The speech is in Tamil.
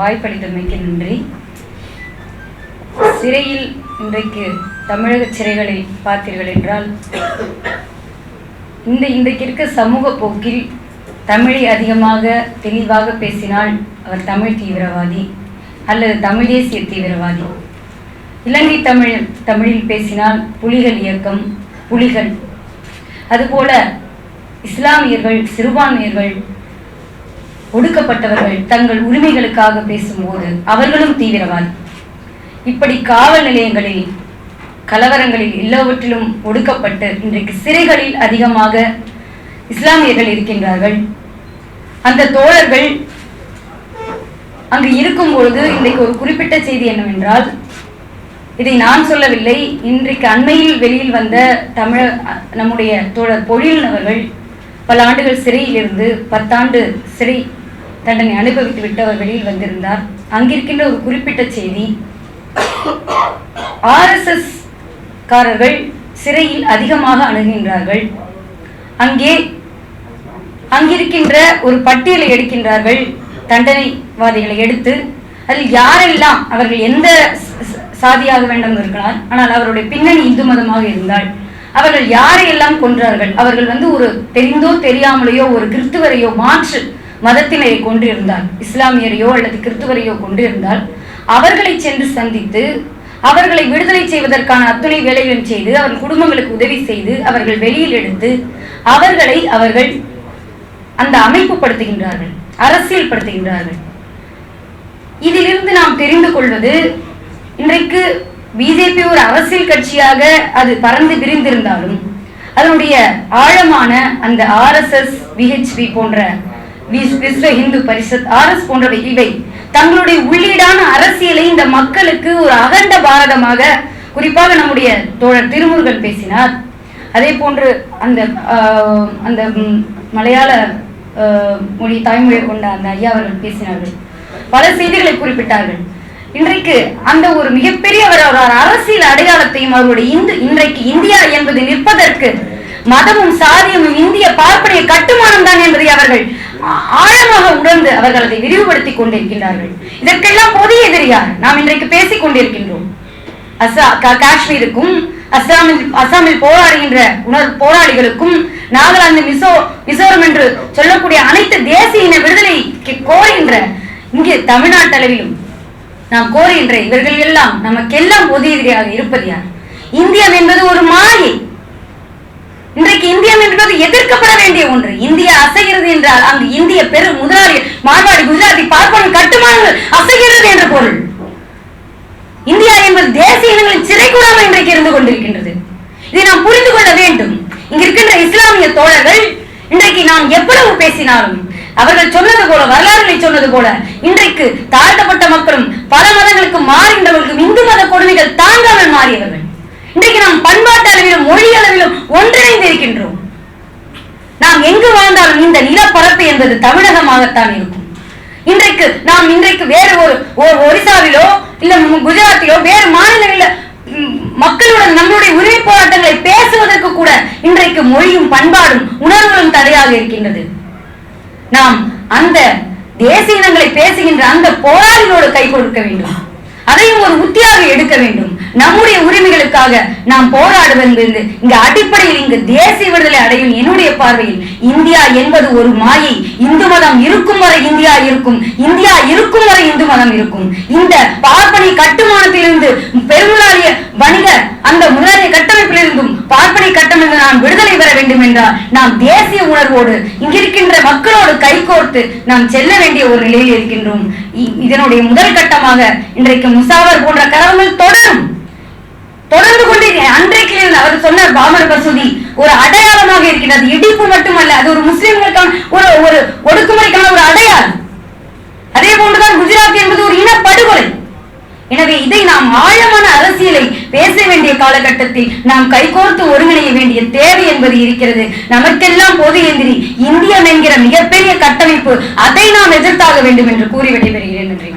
வாய்ப்பளித்தமைக்கு நன்றி. சிறையில் இன்றைக்கு தமிழக சிறைகளை பார்த்தீர்கள் என்றால் இன்றைக்கு இருக்க சமூக போக்கில் தமிழை அதிகமாக தெளிவாக பேசினால் அவர் தமிழ் தீவிரவாதி அல்லது தமிழ் தேசிய தீவிரவாதி. இலங்கை தமிழில் பேசினால் புலிகள் இயக்கம், புலிகள். அதுபோல இஸ்லாமியர்கள், சிறுபான்மையர்கள், ஒடுக்கப்பட்டவர்கள் தங்கள் உரிமைகளுக்காக பேசும்போது அவர்களும் தீவிரவாதி. இப்படி காவல் நிலையங்களில், கலவரங்களில் எல்லாவற்றிலும் ஒடுக்கப்பட்டு இன்றைக்கு சிறைகளில் அதிகமாக இஸ்லாமியர்கள் இருக்கின்றார்கள். அந்த தோழர்கள் அங்கு இருக்கும் பொழுது இன்றைக்கு ஒரு குறிப்பிட்ட செய்தி என்னவென்றால், இதை நான் சொல்லவில்லை, இன்றைக்கு அண்மையில் வெளியில் வந்த நம்முடைய தோழர் பொழியன் அவர்கள் பல ஆண்டுகள் சிறையில் இருந்து 10 ஆண்டு சிறை தண்டனை அனுபவித்து விட்டு அவர் வெளியில் வந்திருந்தார். அங்கிருக்கின்ற ஒரு குறிப்பிட்ட செய்தி, RSS காரர்கள் சிறையில் அதிகமாக அணுகின்றார்கள். அங்கிருக்கின்ற ஒரு பட்டியலை எடுக்கின்றார்கள், தண்டனைவாதிகளை எடுத்து அதில் யாரெல்லாம், அவர்கள் எந்த சாதியாக வேண்டும் இருக்கலாம், ஆனால் அவருடைய பின்னணி இந்து மதமாக இருந்தால் அவர்கள் யாரையெல்லாம் கொன்றார்கள், அவர்கள் ஒரு தெரிந்தோ தெரியாமலேயோ ஒரு கிறிஸ்துவரையோ மாற்று மதத்தினரை கொண்டிருந்தால், இஸ்லாமியரையோ அல்லது கிறிஸ்துவரையோ கொண்டிருந்தால் அவர்களை சென்று சந்தித்து அவர்களை விடுதலை செய்வதற்கான அத்துணை வேலைகளும் செய்து அவர்கள் குடும்பங்களுக்கு உதவி செய்து அவர்கள் வெளியில் எடுத்து அவர்கள் அந்த அமைப்பு படுத்துகின்றார்கள், அரசியல் படுத்துகின்றார்கள். இதிலிருந்து நாம் தெரிந்து கொள்வது, இன்றைக்கு பிஜேபி ஒரு அரசியல் கட்சியாக அது பறந்து விரிந்திருந்தாலும் அதனுடைய ஆழமான அந்த RSS, VHP போன்ற விஸ்வ இந்து பரிஷத், RS போன்றவை இவை தங்களுடைய உள்ளீடான அரசியலை இந்த மக்களுக்கு ஒரு அகண்ட பாரதமாக, குறிப்பாக நம்முடைய தோழர் திருமுருகன் பேசினார். அதே போன்று அந்த மலையாள மொழி தாய்மொழியை கொண்ட அந்த ஐயா அவர்கள் பேசினார்கள், பல செய்திகளை குறிப்பிட்டார்கள். இன்றைக்கு அந்த ஒரு மிகப்பெரிய ஒரு அரசியல் அடையாளத்தையும் அவருடைய இன்றைக்கு இந்தியா என்பது நிற்பதற்கு மதமும் சாதியமும் இந்திய பார்ப்பனிய கட்டுமானம் தான் என்பதை அவர்கள் ஆழமாக உணர்ந்து அவர்கள் அதை விரிவுபடுத்திக் கொண்டிருக்கின்றார்கள். இதற்கெல்லாம் பொது எதிரியார் நாம் இன்றைக்கு பேசிக் கொண்டிருக்கின்றோம். காஷ்மீருக்கும் அசாமில் போராடுகின்ற போராளிகளுக்கும், நாகாலாந்து, மிசோரம் என்று சொல்லக்கூடிய அனைத்து தேசிய இன விடுதலை கோருகின்ற இங்கே தமிழ்நாட்டு அளவிலும் நாம் கோருகின்ற இவர்கள் எல்லாம் நமக்கெல்லாம் பொது எதிரியாக இருப்பது யார்? இந்தியம் என்பது ஒரு மாயை. இன்றைக்கு இந்தியம் என்பது எதிர்க்கப்பட வேண்டிய ஒன்று. இந்தியா அசைகிறது என்றால் அங்கு இந்திய பெரு முதலாளி, மார்வாடி, குஜராத்தி, பார்ப்பன கட்டுமானங்கள் அசைகிறது என்ற பொருள். இந்தியா என்பது தேசிய இனங்களின் சிறைக்கூடாமல் இன்றைக்கு இருந்து கொண்டிருக்கின்றது. இதை நாம் புரிந்து கொள்ள வேண்டும். இங்கு இருக்கின்ற இஸ்லாமிய தோழர்கள் இன்றைக்கு நாம் எவ்வளவு பேசினாலும் அவர்கள் சொன்னது போல, வரலாறுகளை சொன்னது போல, இன்றைக்கு தாழ்த்தப்பட்ட மக்களும் பல மதங்களுக்கு மாறுகின்றவர்களுக்கும் இந்து மத கொடுமைகள் தாங்காமல் மாறியவர்கள். இன்றைக்கு நாம் பண்பாட்டு அளவிலும் மொழி அளவிலும் ஒன்றிணைந்து இருக்கின்றோம். நாம் எங்கு வாழ்ந்தாலும் இந்த நிலப்பரப்பு என்பது தமிழகமாகத்தான் இருக்கும். இன்றைக்கு வேறு ஒரு ஒரிசாவிலோ இல்ல குஜராத்திலோ வேறு மாநிலங்களில் மக்களுடன் நம்முடைய உரிமை போராட்டங்களை பேசுவதற்கு கூட இன்றைக்கு மொழியும் பண்பாடும் உணர்வுகளும் தடையாக இருக்கின்றது. நாம் அந்த தேசிய இனங்களை பேசுகின்ற அந்த போராளிகளோடு கை கொடுக்க வேண்டும், அதையும் ஒரு உத்தியாக எடுக்க வேண்டும். நம்முடைய உரிமைகளுக்காக நாம் போராடுவது இங்கு அடிப்படையில் இங்கு தேசிய விடுதலை அடையும். என்னுடைய பார்வையில் இந்தியா என்பது ஒரு மாயை. இந்து மதம் இருக்கும் வரை இந்தியா இருக்கும், இந்தியா இருக்கும் வரை இந்து மதம் இருக்கும். இந்த பார்ப்பனை கட்டுமானத்திலிருந்து, பெருமுதலாளிய வணிக அந்த முதலாளிய கட்டமைப்பிலிருந்தும் பார்ப்பனை கட்டமைப்பு நாம் விடுதலை பெற வேண்டும் என்றால் நாம் தேசிய உணர்வோடு இங்கிருக்கின்ற மக்களோடு கைகோர்த்து நாம் செல்ல வேண்டிய ஒரு நிலையில் இருக்கின்றோம். இதனுடைய முதல் கட்டமாக இன்றைக்கு முசாவர் போன்ற கரங்கள் தொடர்ந்து கொண்டே அன்றைக்கு அவர் சொன்னார், பாமர் மசூதி ஒரு அடையாளமாக இருக்கிறது. இடிப்பு மட்டுமல்ல, அது ஒரு முஸ்லிம்களுக்கான ஒரு ஒடுக்குமுறைக்கான ஒரு அடையாளம். அதே போன்றுதான் குஜராத் என்பது ஒரு இனப்படுகொலை. எனவே இதை நாம் ஆழமான அரசியலை பேச வேண்டிய காலகட்டத்தில் நாம் கைகோர்த்து ஒருங்கிணைய வேண்டிய தேவை என்பது இருக்கிறது. நமக்கெல்லாம் பொது எதிரி இந்தியம் என்கிற மிகப்பெரிய கட்டமைப்பு, அதை நாம் எதிர்த்தாக வேண்டும் என்று கூறி விடைபெறுகிறேன். நன்றி.